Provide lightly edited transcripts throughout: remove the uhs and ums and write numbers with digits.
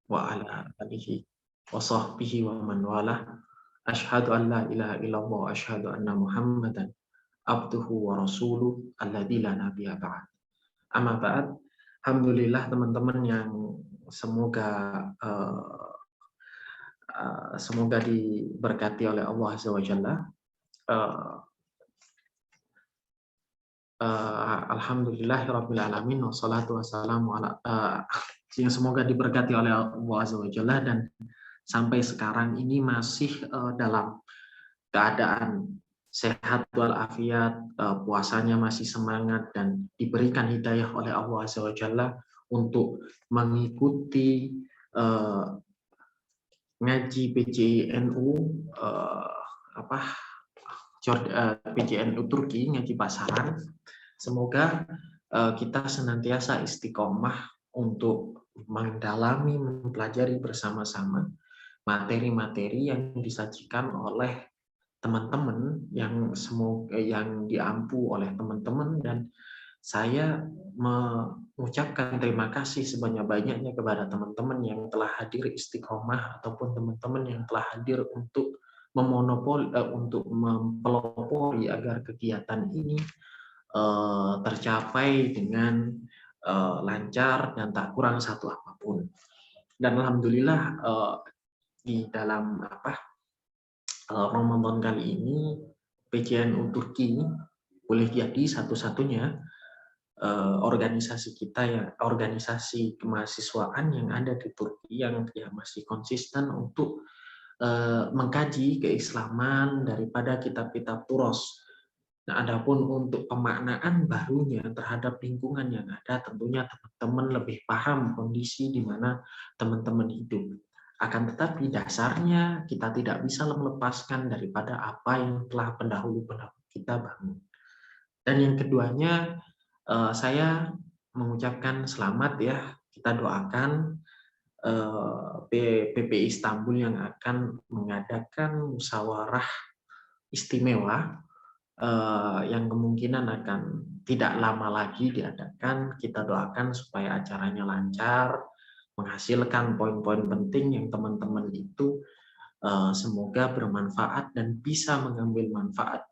wa ala alihi wa sahbihi wa man walah. Asyhadu an la ilaha illallah wa asyhadu anna Muhammadan abduhu wa rasuluh alladzi la nabiyya ba'd. Amma ba'd. Alhamdulillah teman-teman yang semoga semoga diberkati oleh Allah Azza wa Jalla. Alhamdulillahirabbil alamin wassalatu wassalamu ala yang semoga diberkati oleh Allah Azza wa Jalla, dan sampai sekarang ini masih dalam keadaan sehat walafiat, puasanya masih semangat dan diberikan hidayah oleh Allah Azza wa Jalla untuk mengikuti ngaji PJNU PJNU Turki, ngaji pasaran. Semoga kita senantiasa istiqomah untuk mendalami, mempelajari bersama-sama materi-materi yang disajikan oleh teman-teman, yang semoga yang diampu oleh teman-teman, dan saya mengucapkan terima kasih sebanyak-banyaknya kepada teman-teman yang telah hadir istiqomah ataupun teman-teman yang telah hadir untuk untuk mempelopori agar kegiatan ini tercapai dengan lancar dan tak kurang satu apapun. Dan alhamdulillah di dalam Ramadan kali ini PJNU Turki boleh jadi satu-satunya organisasi kita, ya organisasi kemahasiswaan yang ada di Turki yang masih konsisten untuk mengkaji keislaman daripada kitab-kitab Turos. Nah, adapun untuk pemaknaan barunya terhadap lingkungan yang ada, tentunya teman-teman lebih paham kondisi di mana teman-teman hidup. Akan tetapi dasarnya kita tidak bisa melepaskan daripada apa yang telah pendahulu-pendahulu kita bangun. Dan yang keduanya, saya mengucapkan selamat ya, kita doakan PPI Istanbul yang akan mengadakan musyawarah istimewa yang kemungkinan akan tidak lama lagi diadakan. Kita doakan supaya acaranya lancar, menghasilkan poin-poin penting yang teman-teman itu semoga bermanfaat dan bisa mengambil manfaat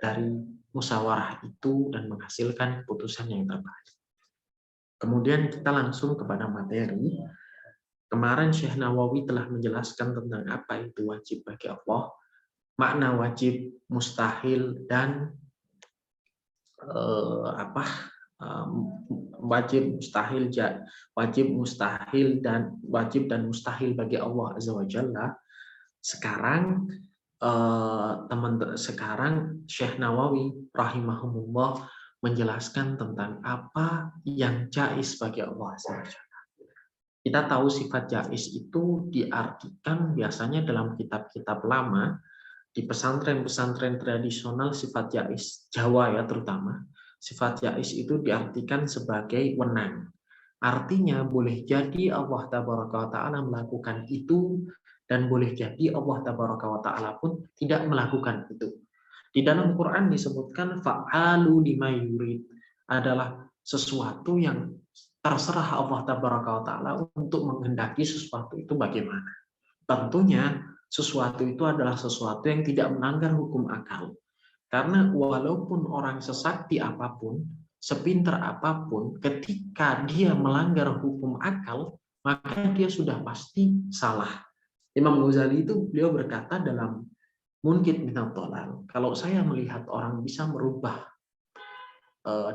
dari musyawarah itu dan menghasilkan keputusan yang terbaik. Kemudian kita langsung kepada materi. Kemarin Syekh Nawawi telah menjelaskan tentang apa itu wajib bagi Allah, makna wajib, mustahil, dan wajib, mustahil bagi Allah Azza wa Jalla. Sekarang sekarang Syekh Nawawi rahimahumullah menjelaskan tentang apa yang jaiz bagi Allah Azza wa Jalla. Kita tahu sifat jaiz itu diartikan biasanya dalam kitab-kitab lama, di pesantren-pesantren tradisional sifat jaiz Jawa ya terutama, sifat jaiz itu diartikan sebagai wenang. Artinya boleh jadi Allah Tabaraka wa Ta'ala melakukan itu, dan boleh jadi Allah Tabaraka wa Ta'ala pun tidak melakukan itu. Di dalam Quran disebutkan fa'alu lima yurid, adalah sesuatu yang terserah Allah Tabaraka wa Ta'ala untuk menghendaki sesuatu itu bagaimana. Tentunya sesuatu itu adalah sesuatu yang tidak melanggar hukum akal. Karena walaupun orang sesakti apapun, sepintar apapun, ketika dia melanggar hukum akal, maka dia sudah pasti salah. Imam Ghazali itu beliau berkata dalam Munqidh minadh dhalal, kalau saya melihat orang bisa merubah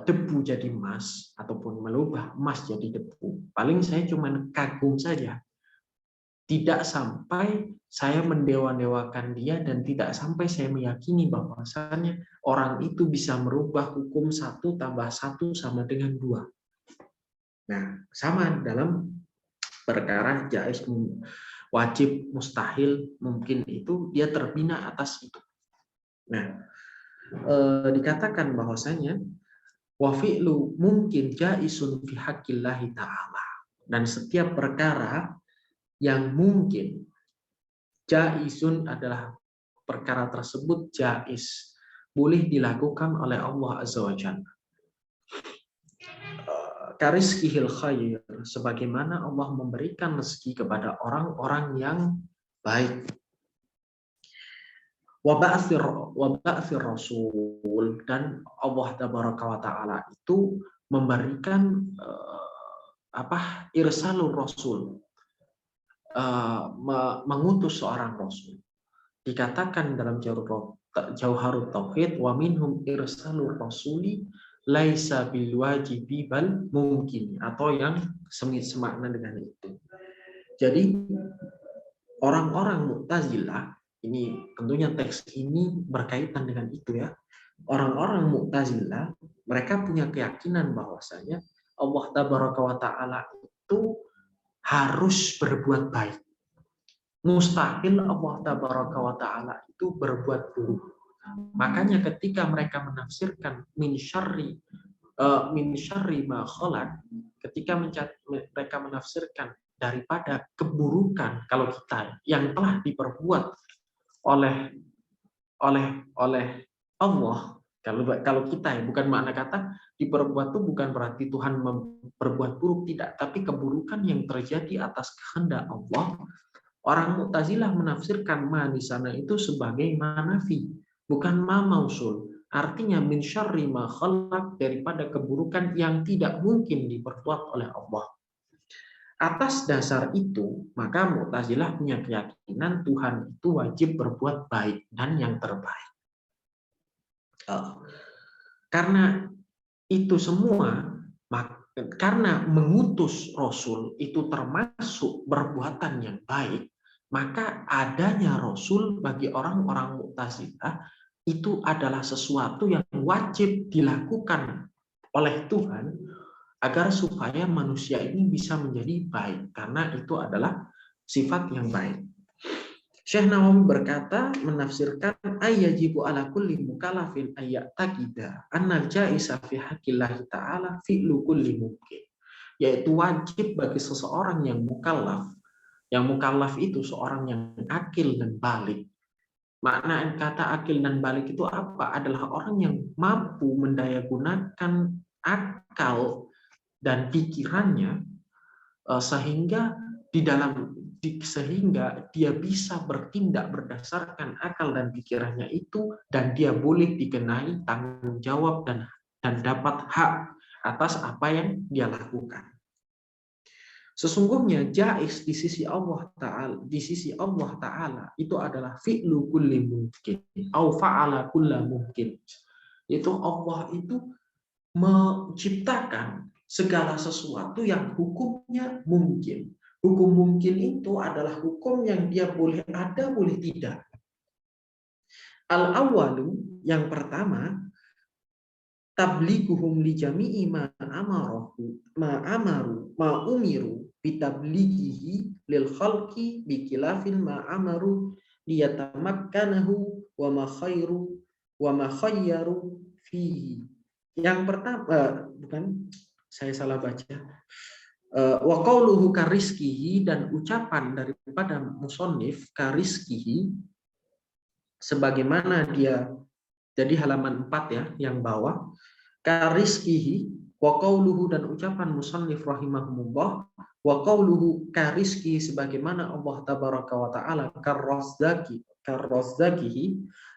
debu jadi emas ataupun merubah emas jadi debu, paling saya cuma kagum saja. Tidak sampai saya mendewa-dewakan dia, dan tidak sampai saya meyakini bahwasannya orang itu bisa merubah hukum 1 tambah 1 sama dengan 2. Nah, sama dalam perkara jaiz, wajib, mustahil, mungkin itu dia terbina atas itu. Nah, dikatakan bahwasanya wa fi'lu mungkin jaizun fi haqqillahi ta'ala, dan setiap perkara yang mungkin, jaizun adalah perkara tersebut jaiz, boleh dilakukan oleh Allah Azza wa Jalla. karizkihil khair, sebagaimana Allah memberikan rezeki kepada orang-orang yang baik. Wa ba'tsir rasul, dan Allah tabaraka wa taala itu memberikan irsalur rasul, mengutus seorang rasul. Dikatakan dalam Jauharut Tauhid, wa minhum irsalur rasuli laisa bil wajibi bal mungkin, atau yang semakna dengan itu. Jadi orang-orang Mu'tazilah, ini tentunya teks ini berkaitan dengan itu ya. Orang-orang Mu'tazilah, mereka punya keyakinan bahwasanya Allah tabaraka wa taala itu harus berbuat baik. Mustahil Allah tabaraka wa taala itu berbuat buruk. Makanya ketika mereka menafsirkan min syarri ma khalaq, ketika mereka menafsirkan daripada keburukan kalau kita yang telah diperbuat oleh Allah, kalau kita ya, bukan makna kata diperbuat itu bukan berarti Tuhan berbuat buruk, tidak, tapi keburukan yang terjadi atas kehendak Allah. Orang Mu'tazilah menafsirkan ma di sana itu sebagai manafi, bukan ma mausul. Artinya min syarri ma khalaq, daripada keburukan yang tidak mungkin diperbuat oleh Allah. Atas dasar itu, maka Mu'tazilah punya keyakinan Tuhan itu wajib berbuat baik dan yang terbaik. Karena itu semua, karena mengutus Rasul itu termasuk perbuatan yang baik, maka adanya Rasul bagi orang-orang Mu'tazilah itu adalah sesuatu yang wajib dilakukan oleh Tuhan agar supaya manusia ini bisa menjadi baik, karena itu adalah sifat yang baik. Syekh Nawawi berkata, menafsirkan ayyajibu ala kulli mukallafin ayyataqida annal jaisa fi haqqillahi ta'ala fi'lu kulli mumkin. Yaitu wajib bagi seseorang yang mukallaf. Yang mukallaf itu seorang yang akil dan balik. Makna kata akil dan balik itu apa? Adalah orang yang mampu mendayagunakan akal dan pikirannya sehingga dia bisa bertindak berdasarkan akal dan pikirannya itu, dan dia boleh dikenai tanggung jawab dan dapat hak atas apa yang dia lakukan. Sesungguhnya jaiz di sisi Allah Ta'ala itu adalah fi'lu kulli mungkin au fa'ala kulla mungkin. Itu Allah itu menciptakan segala sesuatu yang hukumnya mungkin. Hukum mungkin itu adalah hukum yang dia boleh ada, boleh tidak. Al-awwalu, yang pertama, tablighuhum li jami'i ma umiru bitablighihi lil khalqi bi khilafin ma amaru liyatamakkanahu wa ma khayyaru fihi. Yang pertama, saya salah baca. Wa qauluhu karizkihi, dan ucapan daripada musannif karizkihi sebagaimana dia, jadi halaman 4 ya yang bawah, karizkihi wa qauluhu, dan ucapan musannif rahimahumullah, wa qauluhu karizkihi, sebagaimana Allah tabaraka wa taala karrazzakihi,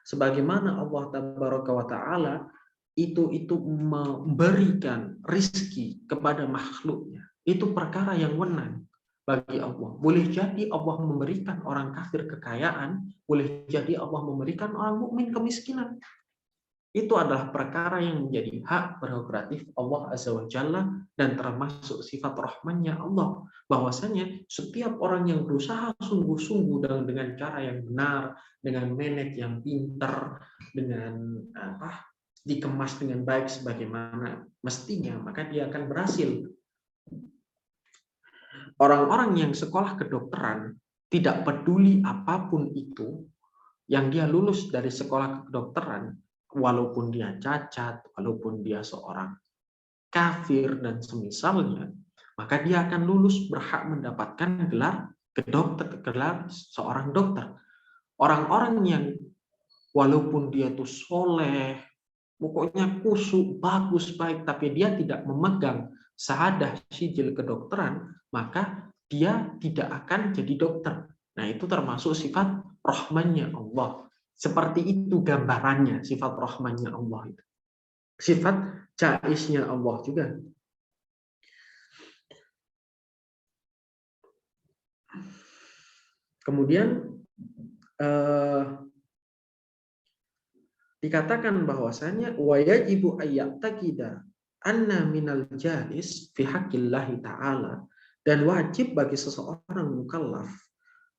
sebagaimana Allah tabaraka wa taala itu memberikan rizki kepada makhluknya. Itu perkara yang wenang bagi Allah. Boleh jadi Allah memberikan orang kafir kekayaan, boleh jadi Allah memberikan orang mukmin kemiskinan. Itu adalah perkara yang menjadi hak prerogatif Allah Azza wa Jalla, dan termasuk sifat rahmannya Allah, bahwasanya setiap orang yang berusaha sungguh-sungguh dengan cara yang benar, dengan manage yang pintar, dengan dikemas dengan baik sebagaimana mestinya, maka dia akan berhasil. Orang-orang yang sekolah kedokteran tidak peduli apapun itu, yang dia lulus dari sekolah kedokteran, walaupun dia cacat, walaupun dia seorang kafir dan semisalnya, maka dia akan lulus, berhak mendapatkan gelar seorang dokter. Orang-orang yang walaupun dia tuh soleh, pokoknya kusuk, bagus, baik, tapi dia tidak memegang syahadah sijil kedokteran, maka dia tidak akan jadi dokter. Nah, itu termasuk sifat rahmannya Allah. Seperti itu gambarannya sifat rahmannya Allah itu. Sifat jaisnya Allah juga. Kemudian dikatakan bahwasanya wa yajibu ayyataqida anna minal jais fi haqqillahi ta'ala, dan wajib bagi seseorang mukallaf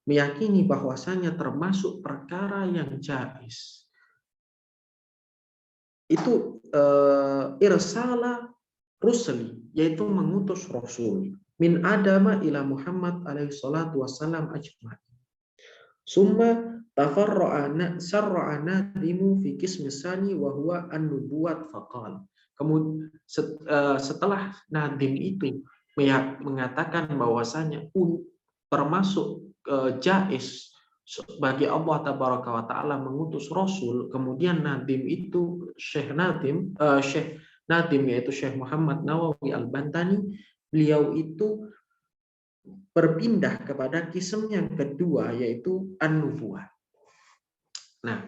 meyakini bahwasanya termasuk perkara yang jais itu irsala rusuli, yaitu mengutus rasul min adama ila Muhammad alaihi salatu wassalam ajma'in. Summa tafarra'ana sarra'ana dimu fi qismisani wa huwa an-nubuwat faqal. Kemudian setelah Nadim itu mengatakan bahwasanya termasuk jais bagi Allah tabaraka wa taala mengutus rasul, kemudian Nadim itu Syekh Nadim yaitu Syekh Muhammad Nawawi Al-Bantani, beliau itu berpindah kepada kism yang kedua, yaitu an-nubuwah. Nah,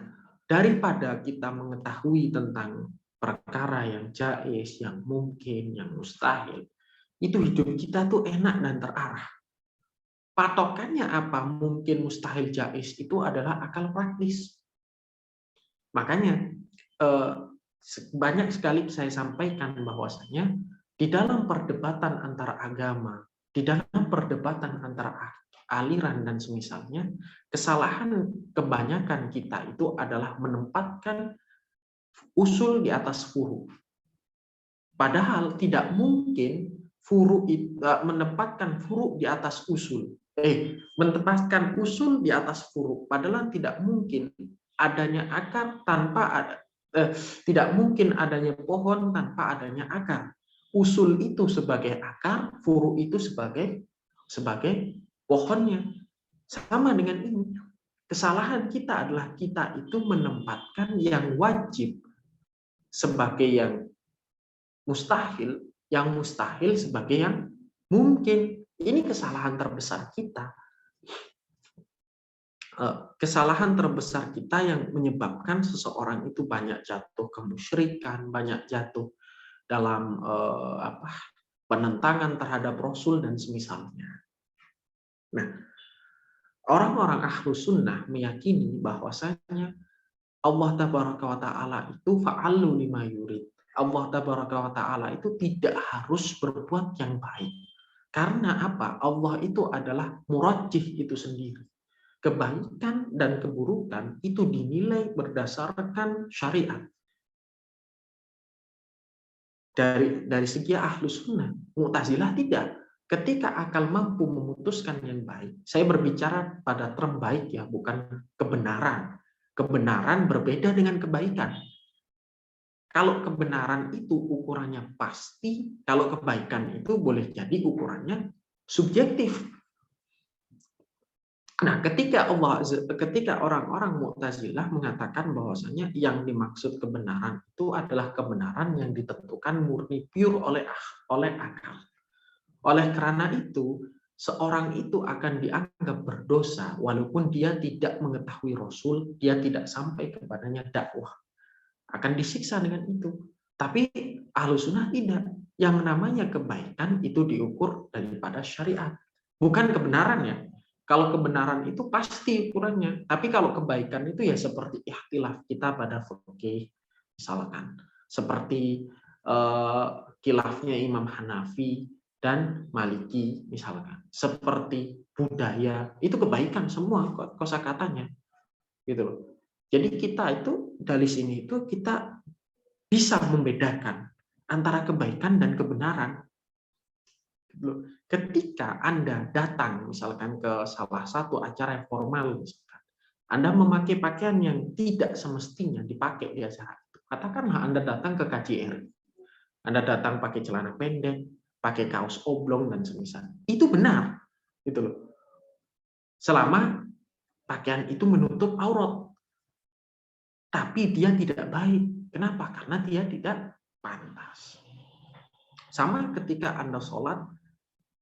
daripada kita mengetahui tentang perkara yang jais, yang mungkin, yang mustahil, itu hidup kita tuh enak dan terarah. Patokannya apa? Mungkin, mustahil, jais itu adalah akal praktis. Makanya banyak sekali saya sampaikan bahwasanya di dalam perdebatan antara agama, di dalam perdebatan antara aliran dan semisalnya, kesalahan kebanyakan kita itu adalah menempatkan usul di atas furu. Padahal tidak mungkin menempatkan furu di atas usul. Menempatkan usul di atas furu. Padahal tidak mungkin adanya akar tanpa tidak mungkin adanya pohon tanpa adanya akar. Usul itu sebagai akar, furu itu sebagai pohonnya. Sama dengan ini. Kesalahan kita adalah kita itu menempatkan yang wajib sebagai yang mustahil sebagai yang mungkin. Ini kesalahan terbesar kita. Kesalahan terbesar kita yang menyebabkan seseorang itu banyak jatuh kemusyrikan, banyak jatuh dalam penentangan terhadap Rasul dan semisalnya. Nah, orang-orang ahlu sunnah meyakini bahwasanya Allah tabaraka wa ta'ala itu fa'alu lima yurid. Allah tabaraka wa ta'ala itu tidak harus berbuat yang baik. Karena apa? Allah itu adalah murajjih itu sendiri. Kebaikan dan keburukan itu dinilai berdasarkan syariat. Dari segi ahlu sunnah, Mu'tazilah tidak. Ketika akal mampu memutuskan yang baik, saya berbicara pada term baik ya, bukan kebenaran. Kebenaran berbeda dengan kebaikan. Kalau kebenaran itu ukurannya pasti, kalau kebaikan itu boleh jadi ukurannya subjektif. Nah, ketika orang-orang Mu'tazilah mengatakan bahwasanya yang dimaksud kebenaran itu adalah kebenaran yang ditentukan murni pure oleh akal. Oleh karena itu, seorang itu akan dianggap berdosa walaupun dia tidak mengetahui Rasul, dia tidak sampai kepadanya dakwah. Akan disiksa dengan itu. Tapi Ahlussunnah tidak. Yang namanya kebaikan itu diukur daripada syariat. Bukan kebenaran ya. Kalau kebenaran itu pasti ukurannya. Tapi kalau kebaikan itu ya seperti ikhtilaf kita pada fikih misalkan. Seperti khilafnya Imam Hanafi dan Maliki misalkan. Seperti budaya, itu kebaikan semua kosakatanya. Gitu loh. Jadi kita itu dari sini itu kita bisa membedakan antara kebaikan dan kebenaran. Ketika Anda datang misalkan ke salah satu acara yang formal, misalkan, Anda memakai pakaian yang tidak semestinya dipakai di acara itu. Katakanlah Anda datang ke KJRI, Anda datang pakai celana pendek, pakai kaos oblong dan semisal. Itu benar, gitu loh. Selama pakaian itu menutup aurat. Tapi dia tidak baik. Kenapa? Karena dia tidak pantas. Sama ketika Anda sholat,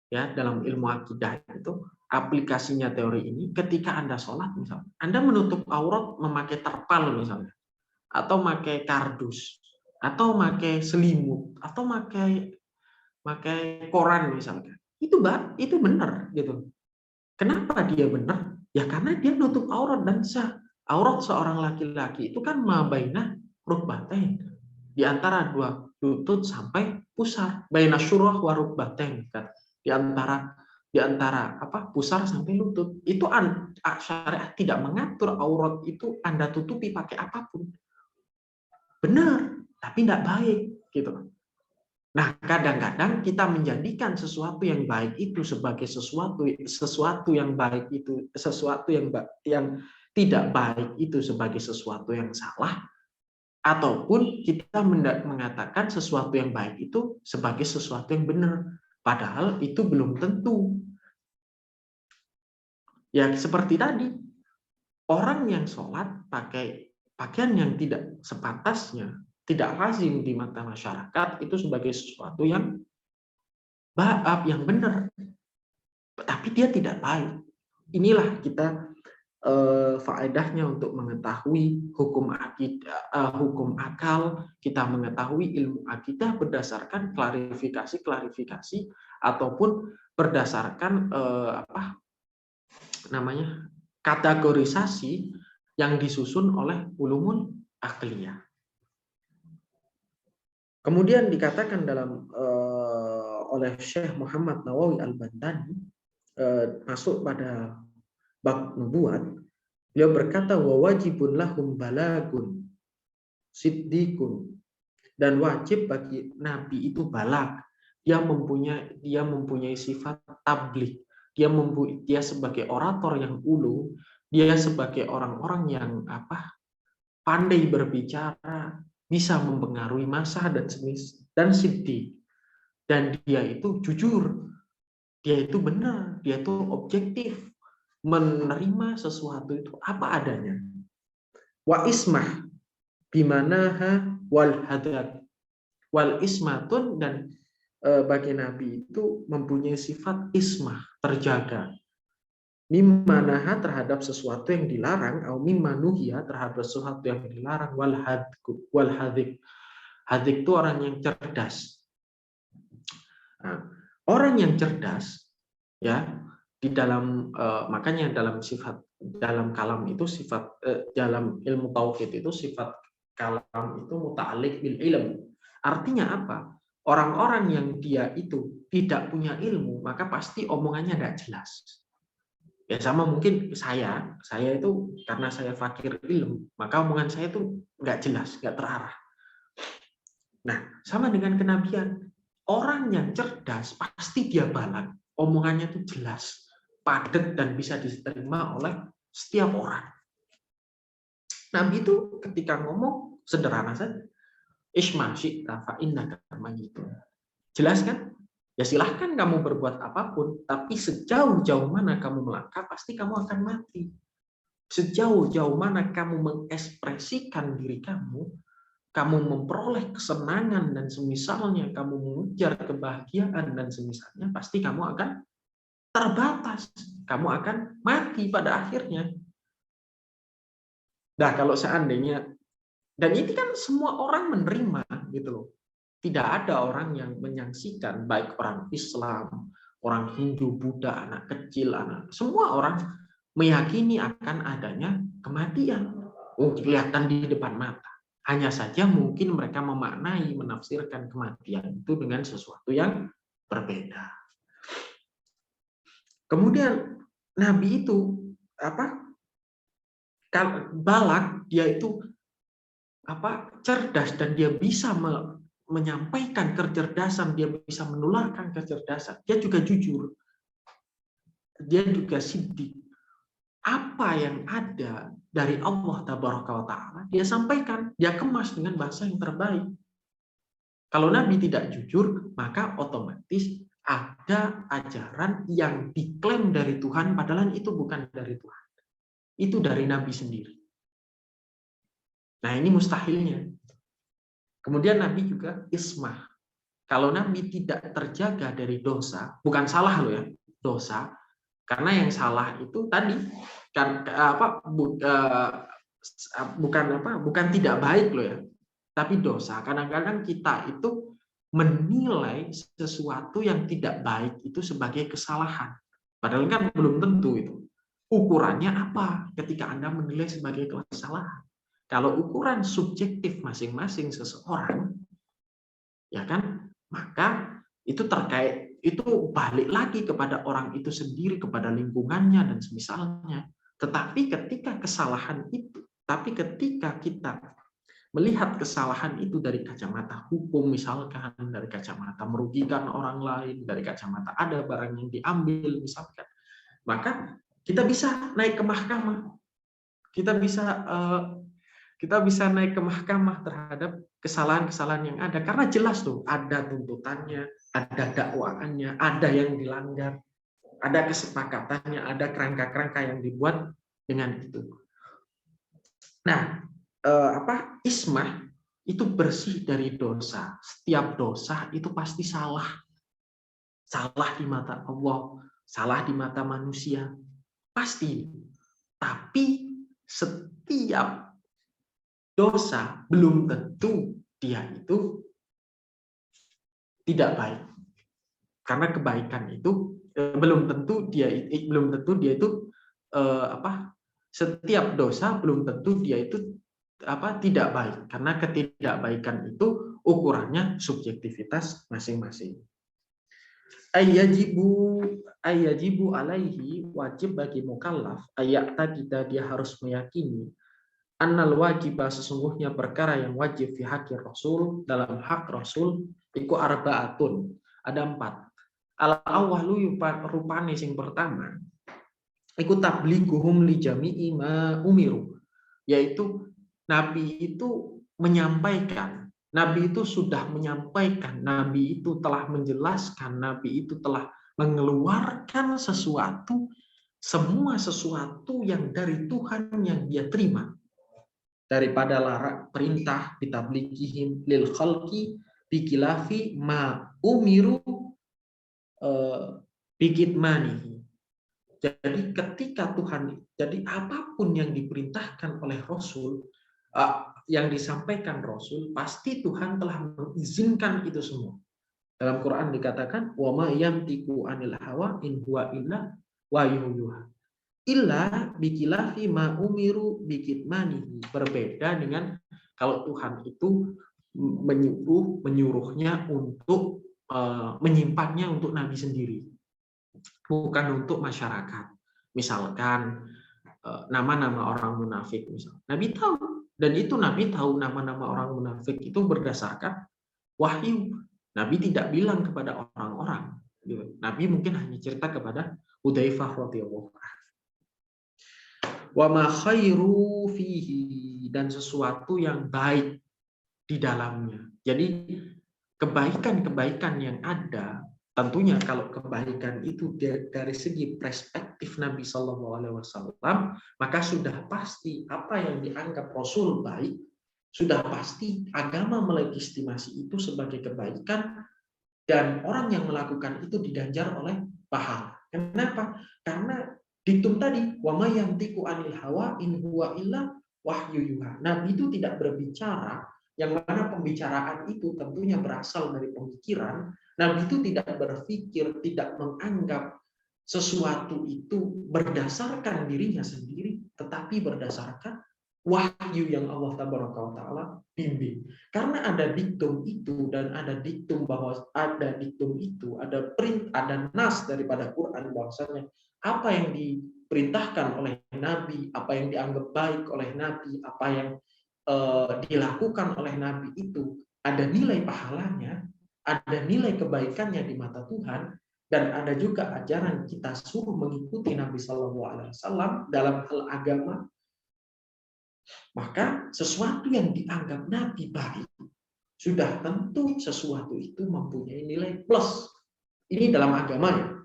ya dalam ilmu akidah itu aplikasinya teori ini, ketika Anda sholat misalnya, Anda menutup aurat memakai terpal misalnya, atau memakai kardus, atau memakai selimut, atau memakai koran misalnya, itu benar gitu. Kenapa dia benar? Ya karena dia nutup aurat dan sah. Aurat seorang laki-laki itu kan mabainah rukbatain, di antara dua lutut sampai pusar, baina syurah wa rukbatain kan. Di antara apa? Pusar sampai lutut. Itu syariat tidak mengatur aurat itu Anda tutupi pakai apapun. Benar, tapi tidak baik gitu. Nah, kadang-kadang kita menjadikan sesuatu yang baik itu sebagai sesuatu yang baik itu sesuatu yang tidak baik itu sebagai sesuatu yang salah, ataupun kita mengatakan sesuatu yang baik itu sebagai sesuatu yang benar, padahal itu belum tentu. Ya seperti tadi, orang yang sholat pakai pakaian yang tidak sepantasnya, tidak lazim di mata masyarakat, itu sebagai sesuatu yang benar, tapi dia tidak baik. Inilah kita faedahnya untuk mengetahui hukum akidah, hukum akal, kita mengetahui ilmu akidah berdasarkan klarifikasi ataupun berdasarkan kategorisasi yang disusun oleh ulumul akliyah. Kemudian dikatakan oleh Syekh Muhammad Nawawi Al-Bantani, masuk pada bab nubuat, beliau berkata wa wajibun lahum balagun siddiqun, dan wajib bagi nabi itu balag. Dia mempunyai sifat tabligh. Dia sebagai orator yang ulu, dia sebagai orang-orang yang pandai berbicara, bisa mempengaruhi massa dan siddiq. Dan dia itu jujur. Dia itu benar, dia itu objektif, menerima sesuatu itu apa adanya. Wa ismah bimanaha wal hadat. Wal ismatun, dan bagi nabi itu mempunyai sifat ismah, terjaga. Mimanaha, terhadap sesuatu yang dilarang, atau mimanuhia, terhadap sesuatu yang dilarang, wal hadik. Hadik itu orang yang cerdas. Nah, orang yang cerdas, ya, di dalam makanya dalam kalam itu dalam ilmu tauhid itu sifat kalam itu muta'alliq bil ilm. Artinya apa? Orang-orang yang dia itu tidak punya ilmu, maka pasti omongannya tidak jelas. Ya sama mungkin saya itu karena saya fakir ilmu, maka omongan saya itu nggak jelas, nggak terarah. Nah, sama dengan kenabian. Orang yang cerdas pasti dia balag, omongannya itu jelas, padat, dan bisa diterima oleh setiap orang. Nabi itu ketika ngomong sederhana saja, Isma syi'ta fa innaka mayyitun. Jelas kan? Ya silahkan kamu berbuat apapun, tapi sejauh-jauh mana kamu melangkah, pasti kamu akan mati. Sejauh-jauh mana kamu mengekspresikan diri kamu memperoleh kesenangan dan semisalnya, kamu mengejar kebahagiaan dan semisalnya, pasti kamu akan terbatas. Kamu akan mati pada akhirnya. Nah, kalau seandainya, dan ini kan semua orang menerima gitu loh. Tidak ada orang yang menyaksikan, baik orang Islam, orang Hindu, Buddha, anak kecil, semua orang meyakini akan adanya kematian. Oh, kelihatan di depan mata. Hanya saja mungkin mereka memaknai, menafsirkan kematian itu dengan sesuatu yang berbeda. Kemudian Nabi itu balag, dia itu cerdas, dan dia bisa menyampaikan kecerdasan, dia bisa menularkan kecerdasan. Dia juga jujur. Dia juga siddiq. Apa yang ada dari Allah Tabaraka wa Ta'ala, dia sampaikan, dia kemas dengan bahasa yang terbaik. Kalau Nabi tidak jujur, maka otomatis ada ajaran yang diklaim dari Tuhan, padahal itu bukan dari Tuhan. Itu dari Nabi sendiri. Nah, ini mustahilnya. Kemudian Nabi juga ismah. Kalau Nabi tidak terjaga dari dosa, bukan salah loh ya, dosa, karena yang salah itu tadi kan bukan tidak baik loh ya, tapi dosa. Kadang-kadang kita itu menilai sesuatu yang tidak baik itu sebagai kesalahan. Padahal kan belum tentu itu. Ukurannya apa ketika Anda menilai sebagai kesalahan? Kalau ukuran subjektif masing-masing seseorang, ya kan, maka itu terkait, itu balik lagi kepada orang itu sendiri, kepada lingkungannya dan semisalnya. Tetapi ketika kita melihat kesalahan itu dari kacamata hukum, misalkan dari kacamata merugikan orang lain, dari kacamata ada barang yang diambil misalkan, maka kita bisa naik ke mahkamah, kita bisa naik ke mahkamah terhadap kesalahan-kesalahan yang ada, karena jelas tuh ada tuntutannya, ada dakwaannya, ada yang dilanggar, ada kesepakatannya, ada kerangka-kerangka yang dibuat dengan itu. Nah, ismah itu bersih dari dosa. Setiap dosa itu pasti salah. Salah di mata Allah, salah di mata manusia. Pasti. Tapi setiap dosa belum tentu dia itu tidak baik. Karena kebaikan itu belum tentu dia itu setiap dosa belum tentu dia itu tidak baik, karena ketidakbaikan itu ukurannya subjektivitas masing-masing. Ayyajibu alaihi, wajib bagi mukallaf, ayat tadi dia harus meyakini annal wajibah, sesungguhnya perkara yang wajib fi haqqi rasul, dalam hak rasul, iku arbaatun, ada 4. Al awwalu rupane sing pertama iku tablighuhum li jami'i ma umiru, yaitu Nabi itu menyampaikan, Nabi itu sudah menyampaikan, Nabi itu telah menjelaskan, Nabi itu telah mengeluarkan semua sesuatu yang dari Tuhan yang dia terima, daripada perintah bitablighihim lil khalqi bikilafi ma umiru bikitmanihi. Jadi ketika jadi apapun yang diperintahkan oleh Rasul, yang disampaikan Rasul, pasti Tuhan telah mengizinkan itu semua. Dalam Quran dikatakan, wa ma yantiqu anil hawa in huwa illa wahyun yuha. Illa bikilafi ma umiru bikitmanihi. Berbeda dengan kalau Tuhan itu menyuruhnya untuk menyimpannya untuk Nabi sendiri, bukan untuk masyarakat. Misalkan nama-nama orang munafik, Nabi tahu, dan itu Nabi tahu nama-nama orang munafik itu berdasarkan wahyu. Nabi tidak bilang kepada orang-orang. Nabi mungkin hanya cerita kepada Hudzaifah radhiyallahu anhu. Wa ma khairu fihi, dan sesuatu yang baik di dalamnya. Jadi kebaikan-kebaikan yang ada, tentunya kalau kebaikan itu dari segi perspektif Nabi Shallallahu Alaihi Wasallam, maka sudah pasti apa yang dianggap Rasul baik, sudah pasti agama melegitimasi itu sebagai kebaikan, dan orang yang melakukan itu diganjar oleh pahala. Kenapa? Karena diktum tadi, wa may yantiqu anil hawa in huwa illa wahyu yuha. Nabi itu tidak berbicara, yang mana pembicaraan itu tentunya berasal dari pemikiran. Nabi itu tidak berpikir, tidak menganggap sesuatu itu berdasarkan dirinya sendiri, tetapi berdasarkan wahyu yang Allah Taala bimbing. Karena ada diktum itu, dan ada diktum bahwa ada diktum itu, ada nas daripada Quran bahwasanya apa yang diperintahkan oleh Nabi, apa yang dianggap baik oleh Nabi, apa yang dilakukan oleh Nabi itu ada nilai pahalanya, ada nilai kebaikannya di mata Tuhan, dan ada juga ajaran kita suruh mengikuti Nabi Shallallahu Alaihi Wasallam dalam hal agama. Maka sesuatu yang dianggap Nabi baik, sudah tentu sesuatu itu mempunyai nilai plus. Ini dalam agamanya.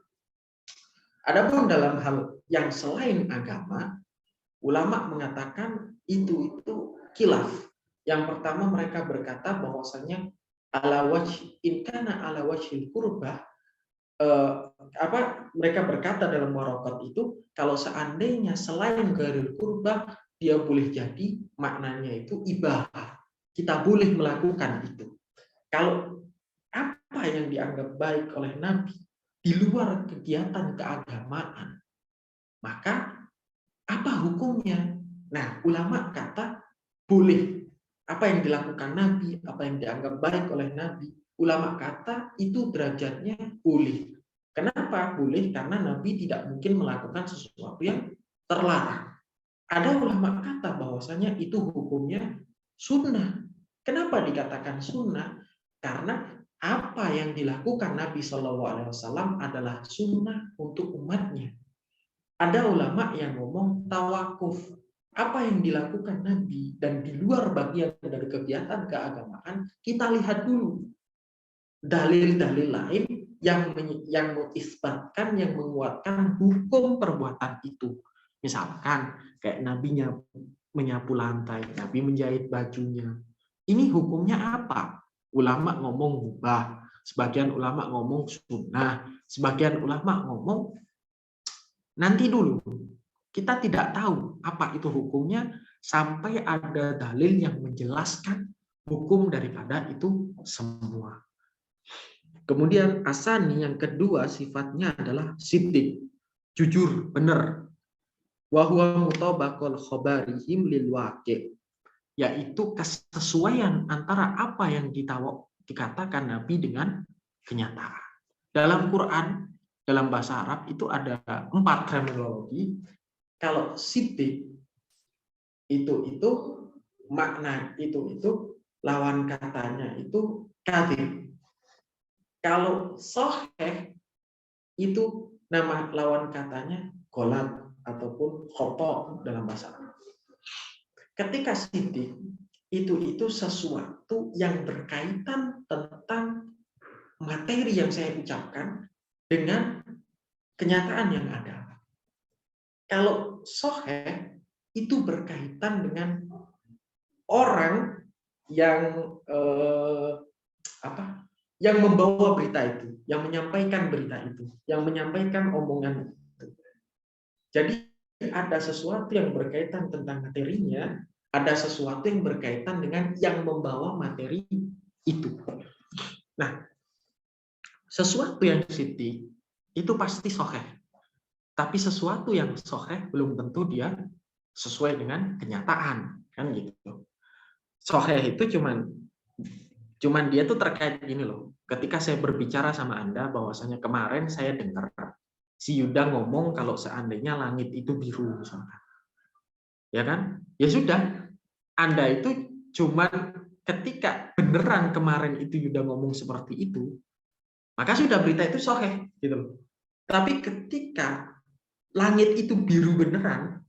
Adapun dalam hal yang selain agama, ulama mengatakan itu khilaf. Yang pertama mereka berkata bahwasanya in kana ala wajhil qurbah, mereka berkata dalam warokat itu, kalau seandainya selain ghairil qurbah, dia boleh jadi maknanya itu ibadah. Kita boleh melakukan itu. Kalau apa yang dianggap baik oleh Nabi di luar kegiatan keagamaan, maka apa hukumnya? Nah, ulama kata boleh. Apa yang dilakukan Nabi, apa yang dianggap baik oleh Nabi, ulama kata itu derajatnya boleh. Kenapa boleh? Karena Nabi tidak mungkin melakukan sesuatu yang terlarang. Ada ulama kata bahwasanya itu hukumnya sunnah. Kenapa dikatakan sunnah? Karena apa yang dilakukan Nabi SAW adalah sunnah untuk umatnya. Ada ulama yang ngomong tawakuf. Apa yang dilakukan Nabi dan di luar bagian dari kegiatan keagamaan, kita lihat dulu dalil-dalil lain yang mengisbatkan, yang menguatkan hukum perbuatan itu. Misalkan kayak Nabi menyapu lantai, Nabi menjahit bajunya. Ini hukumnya apa? Ulama ngomong mubah, sebagian ulama ngomong sunnah, sebagian ulama ngomong nanti dulu. Kita tidak tahu apa itu hukumnya sampai ada dalil yang menjelaskan hukum daripada itu semua. Kemudian asani yang kedua sifatnya adalah siddiq, jujur, benar. Wa huwa mutabaqul khabarihim lil waqi', yaitu kesesuaian antara apa yang dikatakan Nabi dengan kenyataan. Dalam Quran, dalam bahasa Arab itu ada 4 terminologi. Kalau siddiq itu makna itu lawan katanya itu kadzib. Kalau sahih itu nama lawan katanya golat ataupun khoto dalam bahasa Arab. Ketika siddiq itu sesuatu yang berkaitan tentang materi yang saya ucapkan dengan kenyataan yang ada. Kalau sahih itu berkaitan dengan orang yang yang membawa berita itu, yang menyampaikan berita itu, yang menyampaikan omongan itu. Jadi ada sesuatu yang berkaitan tentang materinya, ada sesuatu yang berkaitan dengan yang membawa materi itu. Nah, sesuatu yang siddiq itu pasti sahih. Tapi sesuatu yang sahih belum tentu dia sesuai dengan kenyataan, kan gitu. Sahih itu cuman dia tuh terkait gini loh. Ketika saya berbicara sama Anda bahwasanya kemarin saya dengar si Yuda ngomong kalau seandainya langit itu biru misalkan. Ya kan? Ya sudah. Anda itu cuman ketika beneran kemarin itu Yuda ngomong seperti itu, maka sudah berita itu sahih gitu loh. Tapi ketika langit itu biru beneran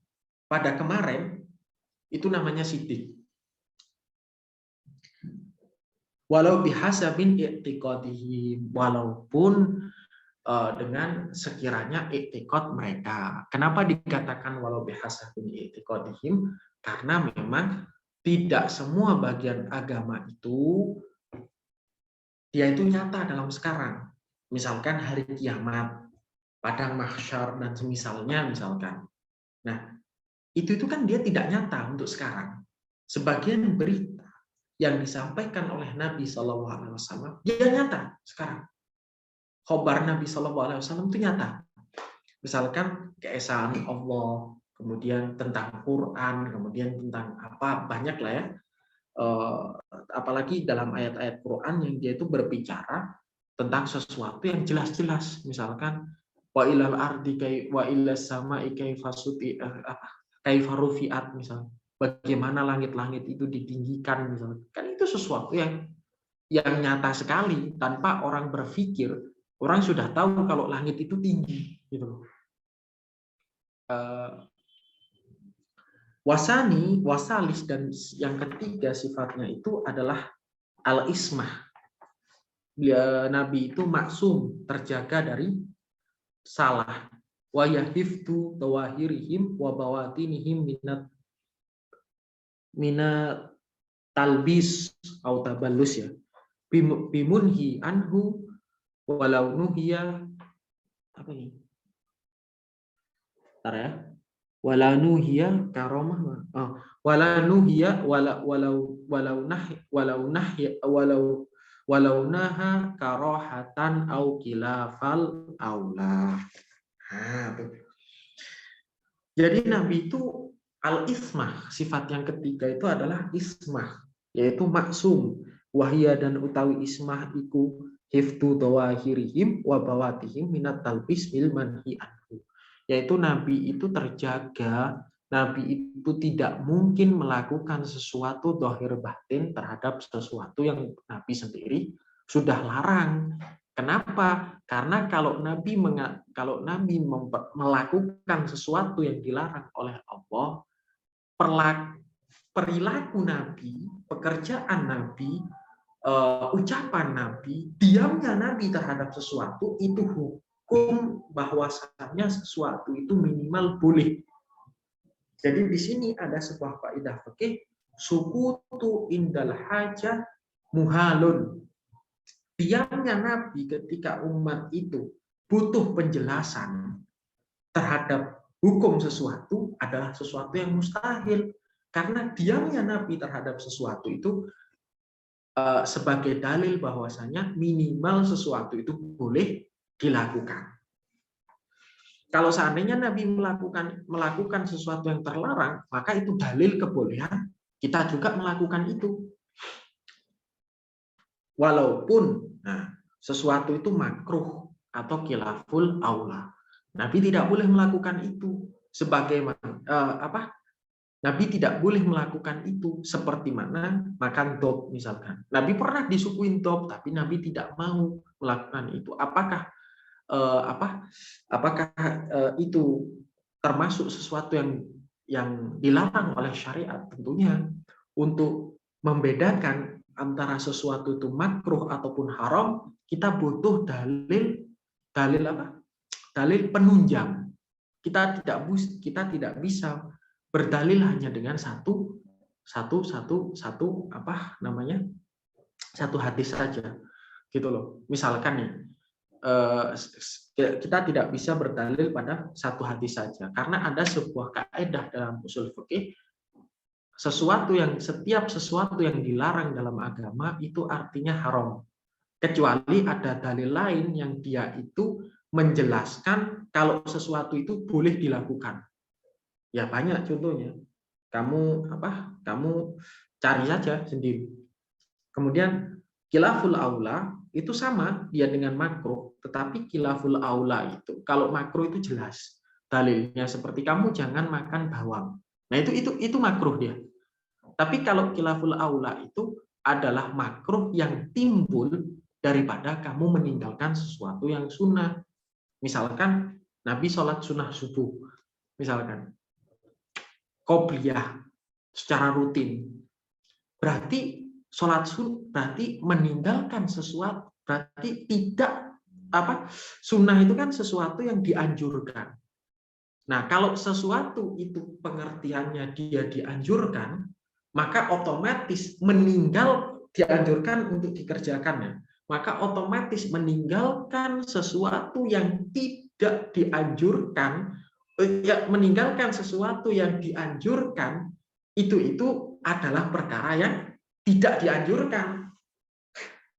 pada kemarin, itu namanya siddiq. Walau bihasabin i'tiqadihim, walaupun dengan sekiranya i'tiqad mereka. Kenapa dikatakan walau bihasabin i'tiqadihim? Karena memang tidak semua bagian agama itu dia itu nyata dalam sekarang. Misalkan hari kiamat, padang mahsyar dan semisalnya misalkan. Nah, itu kan dia tidak nyata untuk sekarang. Sebagian berita yang disampaikan oleh Nabi SAW, dia nyata sekarang. Khobar Nabi SAW itu nyata. Misalkan keesaan Allah, kemudian tentang Quran, kemudian tentang apa, banyak lah ya. Apalagi dalam ayat-ayat Quran yang dia itu berbicara tentang sesuatu yang jelas-jelas. Misalkan wa ilal ardi wa ilas sama'i kaifasuti kaifarufiat misalnya. Bagaimana langit-langit itu ditinggikan misalnya. Kan itu sesuatu yang nyata sekali tanpa orang berpikir, orang sudah tahu kalau langit itu tinggi gitu. Wasalis dan yang ketiga sifatnya itu adalah al-ismah. Nabi itu maksum, terjaga dari salah. Wa yahiftu tawahirihim wa bawatinihim minat talbis atau taballus ya. bimunhi anhu walau nuhiya apa ini? Bentar ya. Wala nuhiya karomah. Oh, wala nuhiya walau naha karohatan au kilafal aula. Nah, jadi Nabi itu al-ismah, sifat yang ketiga itu adalah ismah, yaitu maksum. Wahia dan utawi ismah iku hifdu dawahirihim wa bawatihim minat talbis bil manhi anhu. Yaitu Nabi itu terjaga, Nabi itu tidak mungkin melakukan sesuatu dohir batin terhadap sesuatu yang Nabi sendiri sudah larang. Kenapa? Karena kalau Nabi melakukan sesuatu yang dilarang oleh Allah, perilaku Nabi, pekerjaan Nabi, ucapan Nabi, diamnya Nabi terhadap sesuatu itu hukum bahwasannya sesuatu itu minimal boleh. Jadi di sini ada sebuah kaidah fikih, sukutu indal hajah muhalun. Diamnya Nabi ketika umat itu butuh penjelasan terhadap hukum sesuatu adalah sesuatu yang mustahil. Karena diamnya Nabi terhadap sesuatu itu sebagai dalil bahwasanya minimal sesuatu itu boleh dilakukan. Kalau seandainya Nabi melakukan sesuatu yang terlarang, maka itu dalil kebolehan kita juga melakukan itu. Walaupun sesuatu itu makruh atau khilaful aula, Nabi tidak boleh melakukan itu. Sebagaimana Nabi tidak boleh melakukan itu seperti mana makan dop misalkan. Nabi pernah disuguhin dop, tapi Nabi tidak mau melakukan itu. Apakah itu termasuk sesuatu yang dilarang oleh syariat? Tentunya untuk membedakan antara sesuatu itu makruh ataupun haram, kita butuh dalil penunjang. Kita tidak bisa berdalil hanya dengan satu hadis saja, gitu loh. Misalkan nih, kita tidak bisa berdalil pada satu hadis saja, karena ada sebuah kaidah dalam usul fikih, setiap sesuatu yang dilarang dalam agama itu artinya haram, kecuali ada dalil lain yang dia itu menjelaskan kalau sesuatu itu boleh dilakukan. Ya banyak contohnya. Kamu cari saja sendiri. Kemudian khilaful aula itu sama dia dengan makruh, tetapi khilaful aula itu kalau makruh itu jelas dalilnya, seperti kamu jangan makan bawang. Nah, itu makruh dia. Tapi kalau khilaful aula itu adalah makruh yang timbul daripada kamu meninggalkan sesuatu yang sunnah. Misalkan Nabi sholat sunnah subuh, misalkan qobliyah secara rutin, berarti sholat berarti meninggalkan sesuatu, berarti tidak sunnah itu kan sesuatu yang dianjurkan. Nah, kalau sesuatu itu pengertiannya dia dianjurkan, maka otomatis dianjurkan untuk dikerjakannya, maka otomatis meninggalkan sesuatu yang tidak dianjurkan, meninggalkan sesuatu yang dianjurkan itu adalah perkara yang tidak dianjurkan.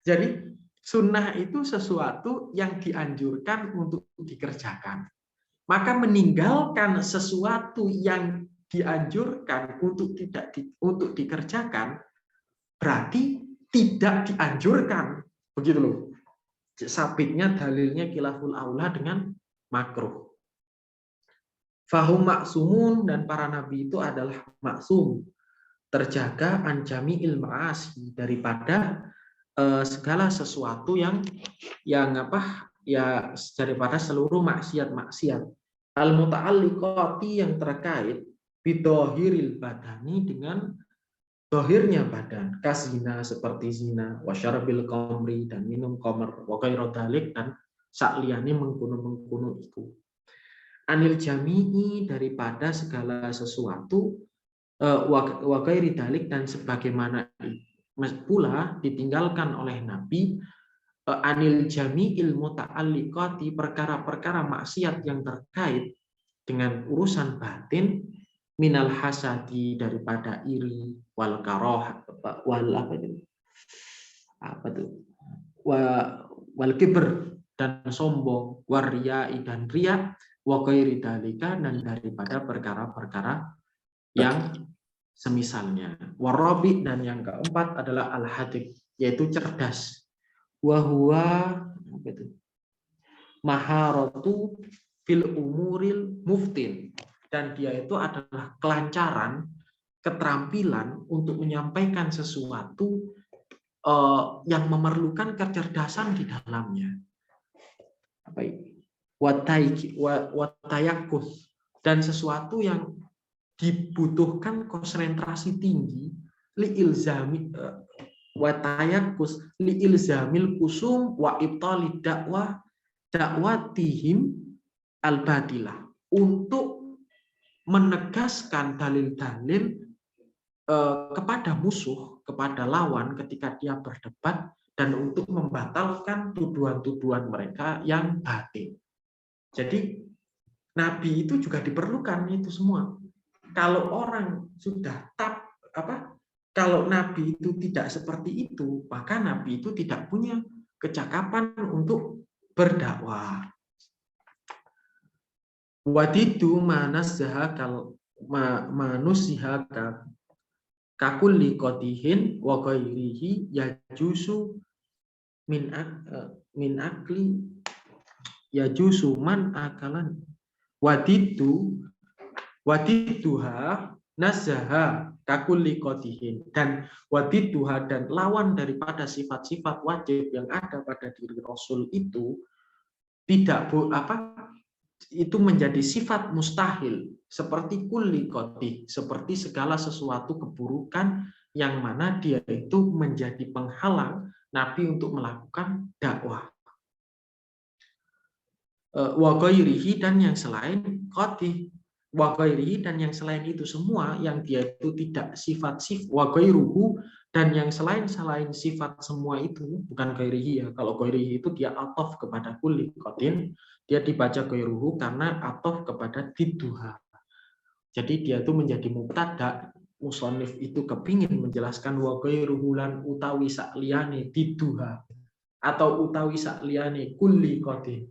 Jadi sunnah itu sesuatu yang dianjurkan untuk dikerjakan. Maka meninggalkan sesuatu yang dianjurkan untuk dikerjakan berarti tidak dianjurkan. Begitu loh. Sabitnya dalilnya khilaful aula dengan makruh. Fahum maksumun, dan para nabi itu adalah maksum, terjaga anjami ilmaasi, daripada segala sesuatu yang daripada seluruh maksiat al muta'alliqati, yang terkait bidohiril badani, dengan dohirnya badan, kasina seperti zina, wasyarabil komri, dan minum komer, wa ghairu dzalik, dan sakliyane mengkuno iku. Anil jami'i, daripada segala sesuatu, wa ghairi dzalik, dan sebagaimana pula ditinggalkan oleh Nabi anil jami'il muta'alliqati, perkara-perkara maksiat yang terkait dengan urusan batin, minal hasadi, daripada iri, wal karoh, wal apa itu, wal kibr, dan sombong, wariyai, dan riya, wa ghairi dalika, dan daripada perkara-perkara yang semisalnya. Warabi, dan yang keempat adalah al-hadik, yaitu cerdas. Wahwa maharatu fil umuril muftin, dan dia itu adalah kelancaran, keterampilan untuk menyampaikan sesuatu yang memerlukan kecerdasan di dalamnya. Apa ini? Watayakus, dan sesuatu yang dibutuhkan konsentrasi tinggi, liilzami watayakus liilzamil kusum wa ibtali dakwatihim al-batilah, untuk menegaskan dalil-dalil kepada musuh, kepada lawan ketika dia berdebat, dan untuk membatalkan tuduhan-tuduhan mereka yang batil. Jadi Nabi itu juga diperlukan itu semua. Kalau orang sudah kalau Nabi itu tidak seperti itu, maka Nabi itu tidak punya kecakapan untuk berdakwah. Wadidu manazzaha manusiha kakulli qadihin wa ghairihi yajusu min akli yajusu man akalan. Wadiduha nazaha kakulli qadihin, dan wadiduha, dan lawan daripada sifat-sifat wajib yang ada pada diri Rasul itu tidak itu menjadi sifat mustahil, seperti kulli qadih, seperti segala sesuatu keburukan yang mana dia itu menjadi penghalang Nabi untuk melakukan dakwah. Wa ghairihi, dan yang selain qadih, wa ghairihi, dan yang selain itu semua yang dia itu tidak sifat-sifat, wa ghairuhu, dan yang selain sifat semua itu, bukan ghairihi ya. Kalau ghairihi itu dia ataf kepada kulli qadin, dia dibaca ghairuhu karena ataf kepada didduha. Jadi dia itu menjadi mubtada, musannif itu kepingin menjelaskan wa ghairuhu lan utawi sakliyane didduha, atau utawi sakliyane kulli qadin.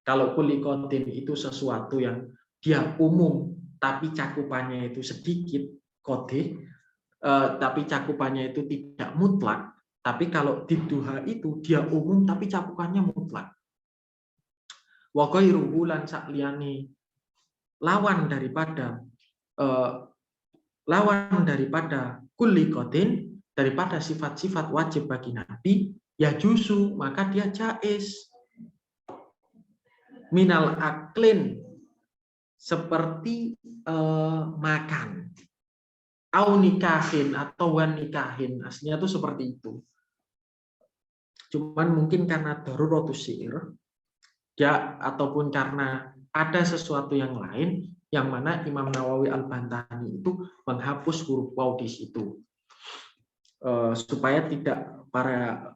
Kalau kulli qadin itu sesuatu yang dia umum tapi cakupannya itu sedikit, qadih, tapi cakupannya itu tidak mutlak. Tapi kalau didduha itu dia umum tapi cakupannya mutlak. Wa ghairuhu, lan sakliyane lawan daripada kulli qadin, daripada sifat-sifat wajib bagi Nabi, ya juzu, maka dia jaiz. Minal aklin, seperti makan, au nikahin, atau wan nikahin, aslinya itu seperti itu. Cuman mungkin karena daruratus syi'r, ya, ataupun karena ada sesuatu yang lain yang mana Imam Nawawi Al-Bantani itu menghapus huruf waw di situ, supaya tidak para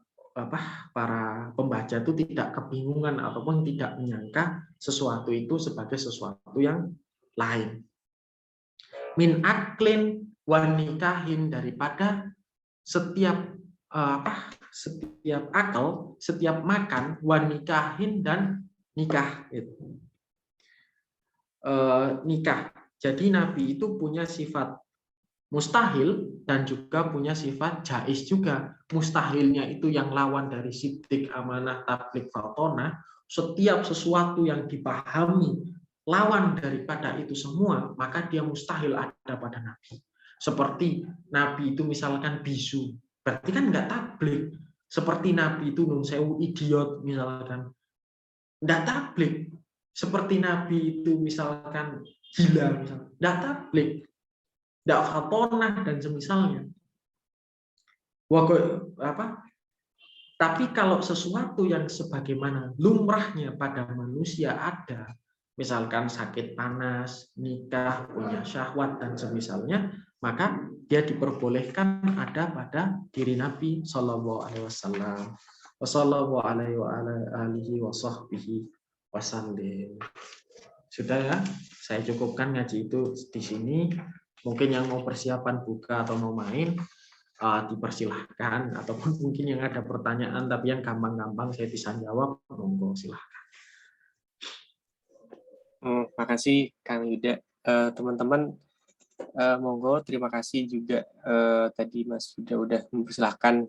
pembaca itu tidak kebingungan ataupun tidak menyangka sesuatu itu sebagai sesuatu yang lain. Min aklin wan nikahin, daripada setiap akal, setiap makan, wan nikahin, dan nikah. Nikah. Jadi Nabi itu punya sifat mustahil dan juga punya sifat jaiz juga. Mustahilnya itu yang lawan dari siddiq, amanah, tabligh, fatonah. Setiap sesuatu yang dipahami lawan daripada itu semua, maka dia mustahil ada pada Nabi. Seperti Nabi itu misalkan bisu, berarti kan nggak tabligh. Seperti Nabi itu nun sewu idiot misalkan, nggak tabligh. Seperti Nabi itu misalkan gila, misalkan, nggak tabligh. Nggak fatonah dan semisalnya. Tapi kalau sesuatu yang sebagaimana lumrahnya pada manusia ada, misalkan sakit panas, nikah, punya syahwat dan semisalnya, maka dia diperbolehkan ada pada diri Nabi Shallallahu Alaihi Wasallam. Wassallallahu alaihi wasallam. Sudah ya, saya cukupkan ngaji itu di sini. Mungkin yang mau persiapan buka atau mau main, dipersilahkan. Ataupun mungkin yang ada pertanyaan, tapi yang gampang-gampang saya bisa jawab, monggo silahkan. Makasih Kang Yuda. Teman-teman, monggo terima kasih juga tadi Mas Yuda udah mempersilahkan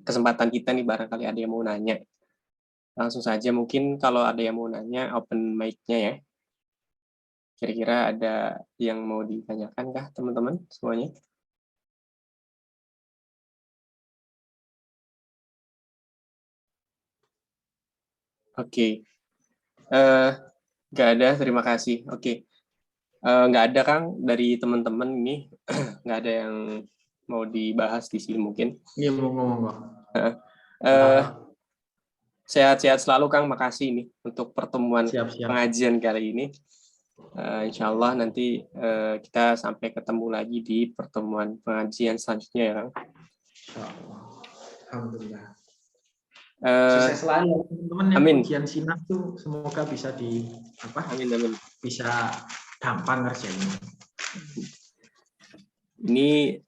kesempatan kita nih, barangkali ada yang mau nanya. Langsung saja mungkin kalau ada yang mau nanya, open mic-nya ya. Kira-kira ada yang mau ditanyakan kah teman-teman semuanya? Oke. Nggak ada, terima kasih. Oke. Nggak ada Kang dari teman-teman ini, nggak ada yang mau dibahas di sini mungkin. Iya, monggo. Sehat-sehat selalu Kang, makasih nih untuk pertemuan pengajian kali ini. Insya Allah nanti kita sampai ketemu lagi di pertemuan pengajian selanjutnya ya Kang. Alhamdulillah. Sukses selalu teman-teman yang ujian sinak tuh, semoga bisa bisa gampang ngerjainnya. Ini